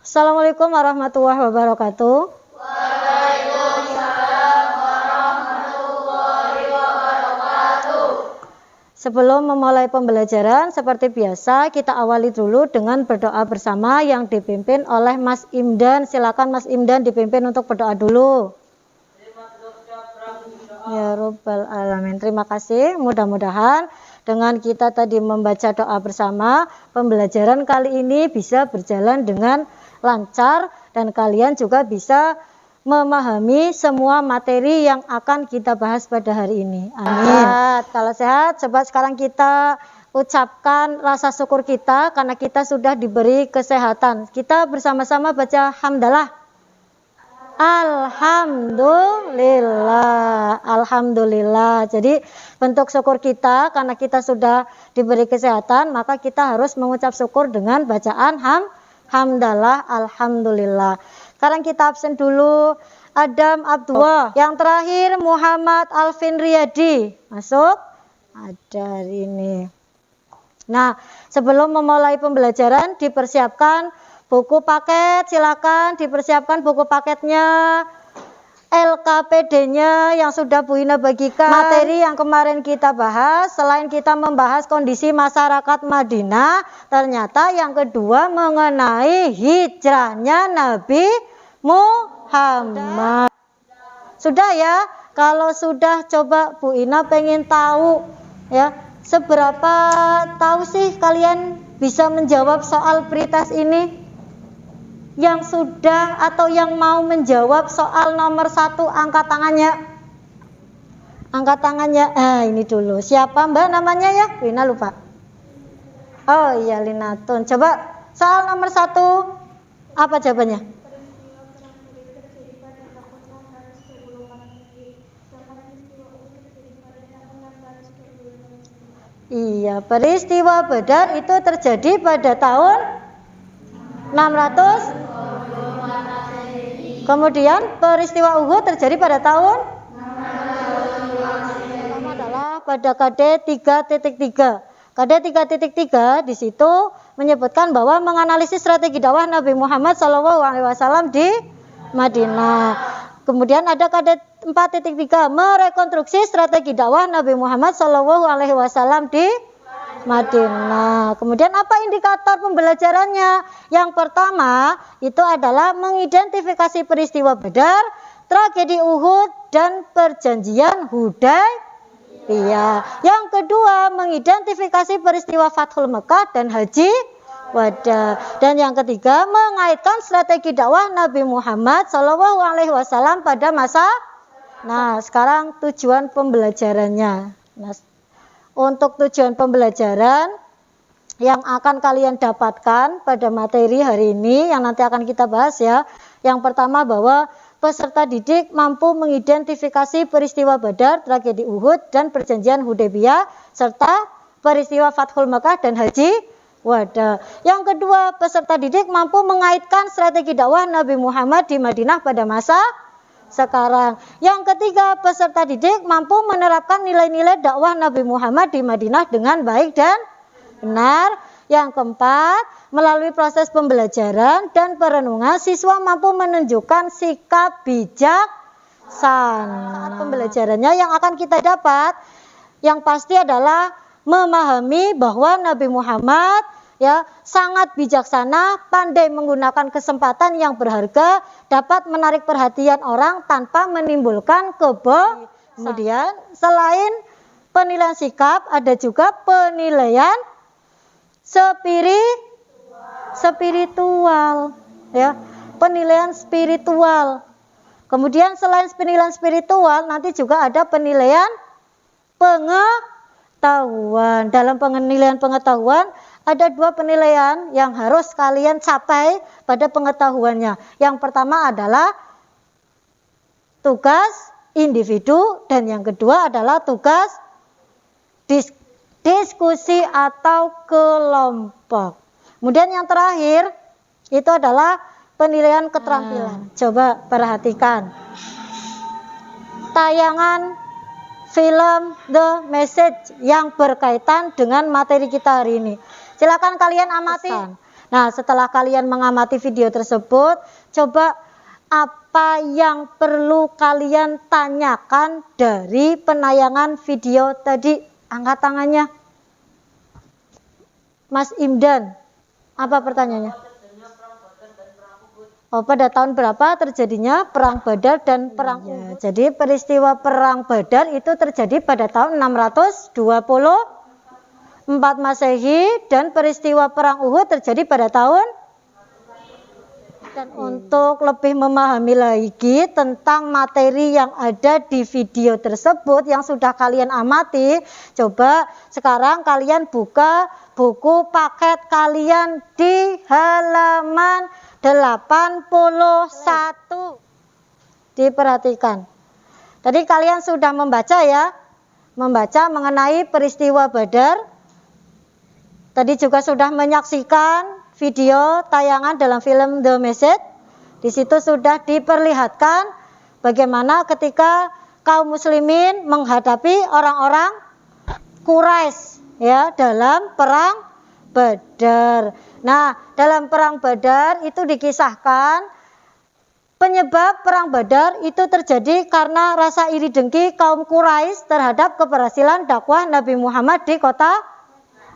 Assalamualaikum warahmatullahi wabarakatuh. Sebelum memulai pembelajaran, seperti biasa kita awali dulu dengan berdoa bersama yang dipimpin oleh Mas Imdan. Silakan Mas Imdan dipimpin untuk berdoa dulu. Ya Rabbal Alamin. Terima kasih. Mudah-mudahan dengan kita tadi membaca doa bersama, pembelajaran kali ini bisa berjalan dengan lancar dan kalian juga bisa memahami semua materi yang akan kita bahas pada hari ini. Amin. Kalau sehat, coba sekarang kita ucapkan rasa syukur kita karena kita sudah diberi kesehatan. Kita bersama-sama baca hamdalah. Alhamdulillah. Alhamdulillah. Jadi bentuk syukur kita karena kita sudah diberi kesehatan, maka kita harus mengucap syukur dengan bacaan hamdalah. Alhamdulillah. Sekarang kita absen dulu. Adam Abdullah. Yang terakhir Muhammad Alvin Riyadi. Masuk? Ada ini. Nah, sebelum memulai pembelajaran dipersiapkan buku paket. Silakan dipersiapkan buku paketnya. LKPD-nya yang sudah Bu Ina bagikan. Materi yang kemarin kita bahas, selain kita membahas kondisi masyarakat Madinah, ternyata yang kedua mengenai hijrahnya Nabi Muhammad. Sudah ya? Kalau sudah, coba Bu Ina pengen tahu ya, seberapa tahu sih kalian bisa menjawab soal pretest ini? Yang sudah atau yang mau menjawab soal nomor 1, angkat tangannya. Angkat tangannya. Ini dulu. Siapa Mbak namanya ya? Bu Ina lupa. Oh iya, Linatun. Coba soal nomor 1, apa jawabannya? Iya, peristiwa Badar itu terjadi pada tahun 600. Kemudian peristiwa Uhud terjadi pada tahun pertama adalah pada KD 3.3. KD 3.3 di situ menyebutkan bahwa menganalisis strategi dakwah Nabi Muhammad SAW di Madinah. Kemudian ada KD 4.3 merekonstruksi strategi dakwah Nabi Muhammad SAW di Madinah. Kemudian apa indikator pembelajarannya? Yang pertama itu adalah mengidentifikasi peristiwa Badar, tragedi Uhud, dan perjanjian Hudaybiyah. Yang kedua mengidentifikasi peristiwa Fathul Mekah dan Haji Wada. Dan yang ketiga mengaitkan strategi dakwah Nabi Muhammad SAW pada masa. Nah, sekarang tujuan pembelajarannya. Nah, untuk tujuan pembelajaran yang akan kalian dapatkan pada materi hari ini yang nanti akan kita bahas ya. Yang pertama bahwa peserta didik mampu mengidentifikasi peristiwa Badar, tragedi Uhud, dan perjanjian Hudaybiyah serta peristiwa Fathul Mekah dan Haji Wada. Yang kedua, peserta didik mampu mengaitkan strategi dakwah Nabi Muhammad di Madinah pada masa sekarang. Yang ketiga, peserta didik mampu menerapkan nilai-nilai dakwah Nabi Muhammad di Madinah dengan baik dan benar. Yang keempat, melalui proses pembelajaran dan perenungan, siswa mampu menunjukkan sikap bijaksana. Pembelajarannya yang akan kita dapat, yang pasti adalah memahami bahwa Nabi Muhammad ya sangat bijaksana, pandai menggunakan kesempatan yang berharga, dapat menarik perhatian orang tanpa menimbulkan kemudian selain penilaian sikap ada juga penilaian spiritual ya, penilaian spiritual. Kemudian selain penilaian spiritual nanti juga ada penilaian pengetahuan. Dalam penilaian pengetahuan ada 2 penilaian yang harus kalian capai pada pengetahuannya. Yang pertama adalah tugas individu dan yang kedua adalah tugas diskusi atau kelompok. Kemudian yang terakhir itu adalah penilaian keterampilan. Coba perhatikan. Tayangan film The Message yang berkaitan dengan materi kita hari ini. Silakan kalian amati. Nah, setelah kalian mengamati video tersebut, coba apa yang perlu kalian tanyakan dari penayangan video tadi? Angkat tangannya. Mas Imdan, apa pertanyaannya? Oh, pada tahun berapa terjadinya perang Badar dan perang Uhud? Jadi peristiwa perang Badar itu terjadi pada tahun 624 Masehi dan peristiwa perang Uhud terjadi pada tahun. Dan untuk lebih memahami lagi tentang materi yang ada di video tersebut yang sudah kalian amati, coba sekarang kalian buka buku paket kalian di halaman 81. Diperhatikan. Tadi kalian sudah membaca ya, membaca mengenai peristiwa Badar. Tadi juga sudah menyaksikan video tayangan dalam film The Message. Di situ sudah diperlihatkan bagaimana ketika kaum muslimin menghadapi orang-orang Quraisy ya dalam perang Badar. Nah, dalam perang Badar itu dikisahkan penyebab perang Badar itu terjadi karena rasa iri dengki kaum Quraisy terhadap keberhasilan dakwah Nabi Muhammad di kota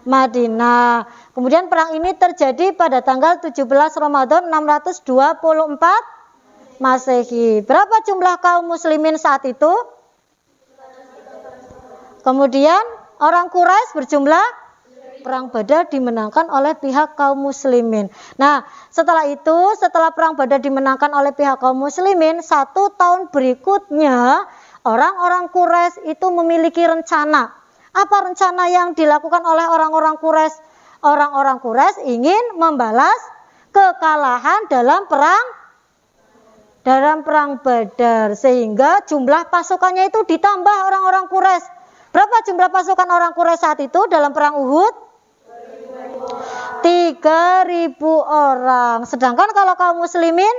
Madinah. Kemudian perang ini terjadi pada tanggal 17 Ramadan 624 Masehi. Berapa jumlah kaum muslimin saat itu? Kemudian orang Quraisy berjumlah, perang Badar dimenangkan oleh pihak kaum muslimin. Nah, setelah itu, setelah perang Badar dimenangkan oleh pihak kaum muslimin, 1 tahun berikutnya orang-orang Quraisy itu memiliki rencana. Apa rencana yang dilakukan oleh orang-orang Quraisy? Orang-orang Quraisy ingin membalas kekalahan dalam perang Badar, sehingga jumlah pasukannya itu ditambah orang-orang Quraisy. Berapa jumlah pasukan orang Quraisy saat itu dalam perang Uhud? 3.000 orang. Sedangkan kalau kaum muslimin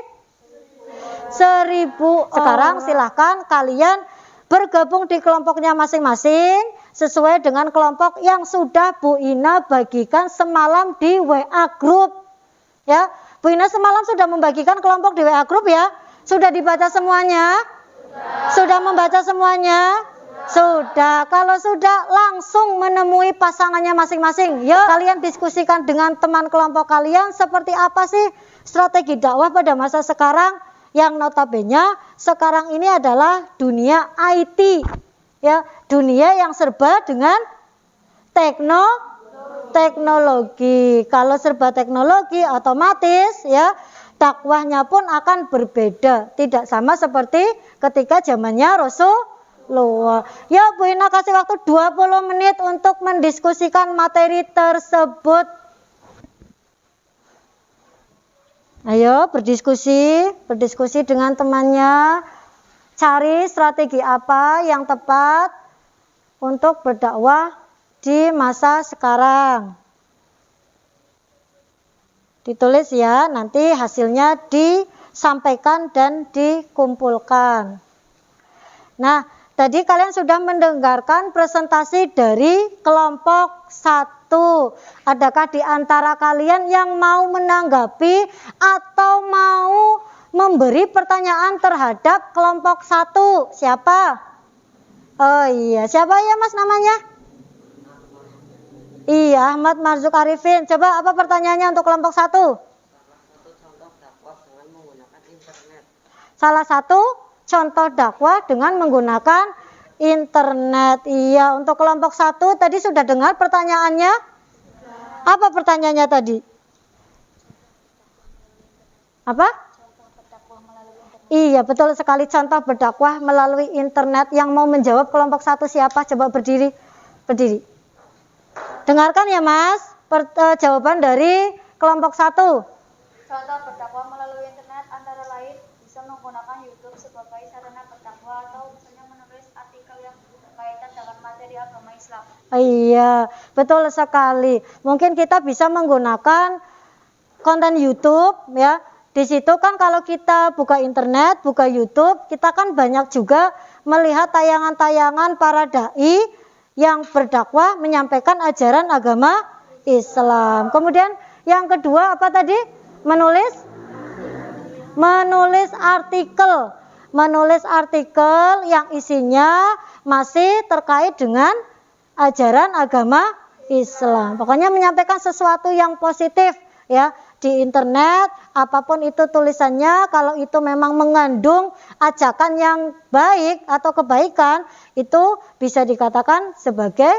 1.000 orang. Sekarang silahkan kalian bergabung di kelompoknya masing-masing sesuai dengan kelompok yang sudah Bu Ina bagikan semalam di WA Group. Ya, Bu Ina semalam sudah membagikan kelompok di WA Group ya. Sudah dibaca semuanya? Sudah membaca semuanya? Sudah. Kalau sudah, langsung menemui pasangannya masing-masing. Ya, kalian diskusikan dengan teman kelompok kalian seperti apa sih strategi dakwah pada masa sekarang yang notabene sekarang ini adalah dunia IT. Ya, dunia yang serba dengan teknologi. Kalau serba teknologi, otomatis ya dakwahnya pun akan berbeda, tidak sama seperti ketika zamannya Rasulullah. Ya, Bu Ina kasih waktu 20 menit untuk mendiskusikan materi tersebut. Ayo berdiskusi dengan temannya. Cari strategi apa yang tepat untuk berdakwah di masa sekarang. Ditulis ya, nanti hasilnya disampaikan dan dikumpulkan. Nah, tadi kalian sudah mendengarkan presentasi dari kelompok 1. Adakah di antara kalian yang mau menanggapi atau mau memberi pertanyaan terhadap kelompok 1? Siapa? Oh iya, siapa ya Mas namanya? Iya, Ahmad Marzuk Arifin. Coba apa pertanyaannya untuk kelompok 1? Salah satu contoh dakwah dengan menggunakan internet. Iya, untuk kelompok 1 tadi sudah dengar pertanyaannya? Apa pertanyaannya tadi? Apa? Iya, betul sekali, contoh berdakwah melalui internet. Yang mau menjawab kelompok 1 siapa? Coba berdiri. Dengarkan ya Mas, jawaban dari kelompok 1. Contoh berdakwah melalui internet antara lain bisa menggunakan YouTube sebagai sarana berdakwah atau misalnya menulis artikel yang berkaitan dengan materi agama Islam. Iya, betul sekali. Mungkin kita bisa menggunakan konten YouTube ya. Di situ kan kalau kita buka internet, buka YouTube, kita kan banyak juga melihat tayangan-tayangan para dai yang berdakwah menyampaikan ajaran agama Islam. Kemudian Yang kedua apa tadi? Menulis artikel. Menulis artikel yang isinya masih terkait dengan ajaran agama Islam. Pokoknya menyampaikan sesuatu yang positif ya di internet, apapun itu tulisannya, kalau itu memang mengandung ajakan yang baik atau kebaikan, itu bisa dikatakan sebagai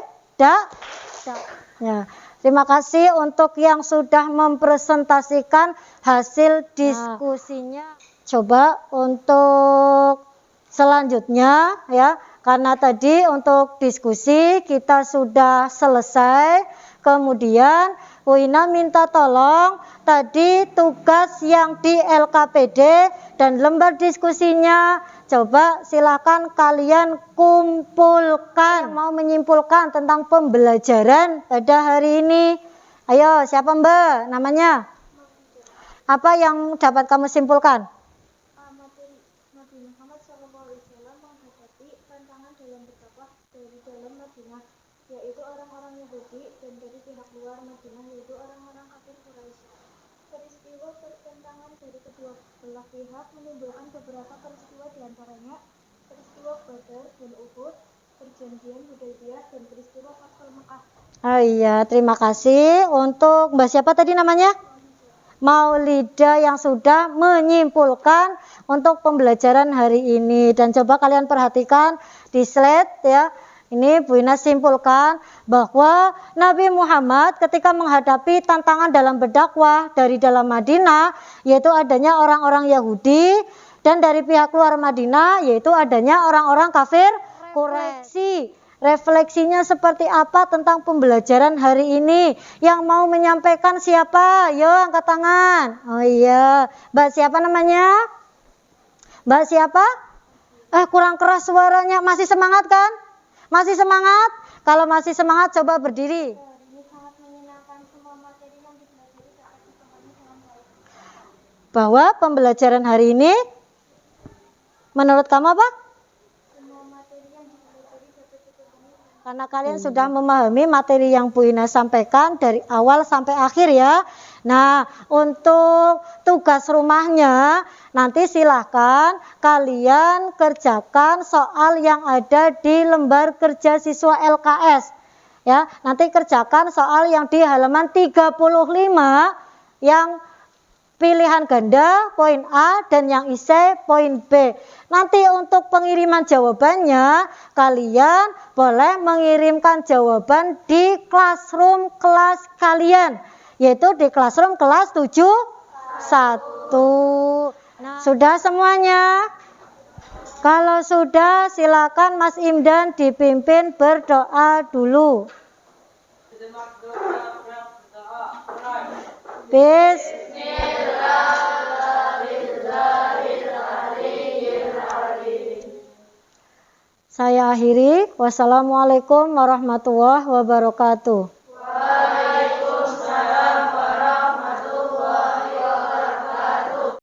ya. Terima kasih untuk yang sudah mempresentasikan hasil diskusinya. Coba untuk selanjutnya ya. Karena tadi untuk diskusi kita sudah selesai, kemudian Bu Ina minta tolong tadi tugas yang di LKPD dan lembar diskusinya, coba silakan kalian kumpulkan, mau menyimpulkan tentang pembelajaran pada hari ini. Ayo, siapa Mbak namanya? Apa yang dapat kamu simpulkan? Yaitu orang-orang Yahudi dan dari pihak luar Madinah yaitu orang-orang kafir Quraisy. Peristiwa pertentangan dari kedua belah pihak menimbulkan beberapa peristiwa diantaranya peristiwa Badar dan Uhud, perjanjian Hudaybiyah dan peristiwa Fathul Mekah. Oh iya, terima kasih untuk Mbak siapa tadi namanya? Maulida yang sudah menyimpulkan untuk pembelajaran hari ini. Dan coba kalian perhatikan di slide ya. Ini Bu Ina simpulkan bahwa Nabi Muhammad ketika menghadapi tantangan dalam berdakwah dari dalam Madinah, yaitu adanya orang-orang Yahudi, dan dari pihak luar Madinah, yaitu adanya orang-orang kafir Quraisy. Refleksinya seperti apa tentang pembelajaran hari ini? Yang mau menyampaikan siapa? Yo, angkat tangan. Oh iya, Mbak siapa namanya? Mbak siapa? Kurang keras suaranya. Masih semangat kan? Masih semangat? Kalau masih semangat coba berdiri. Bahwa pembelajaran hari ini menurut kamu apa? Karena kalian sudah memahami materi yang Bu Ina sampaikan dari awal sampai akhir ya. Nah, untuk tugas rumahnya nanti silahkan kalian kerjakan soal yang ada di lembar kerja siswa LKS. Ya, nanti kerjakan soal yang di halaman 35 yang pilihan ganda poin A dan yang isi poin B. Nanti untuk pengiriman jawabannya kalian boleh mengirimkan jawaban di classroom kelas kalian, yaitu di classroom kelas 71. Nah, sudah semuanya? Kalau sudah silakan Mas Imdan dipimpin berdoa dulu. Saya akhiri. Wassalamualaikum warahmatullahi wabarakatuh.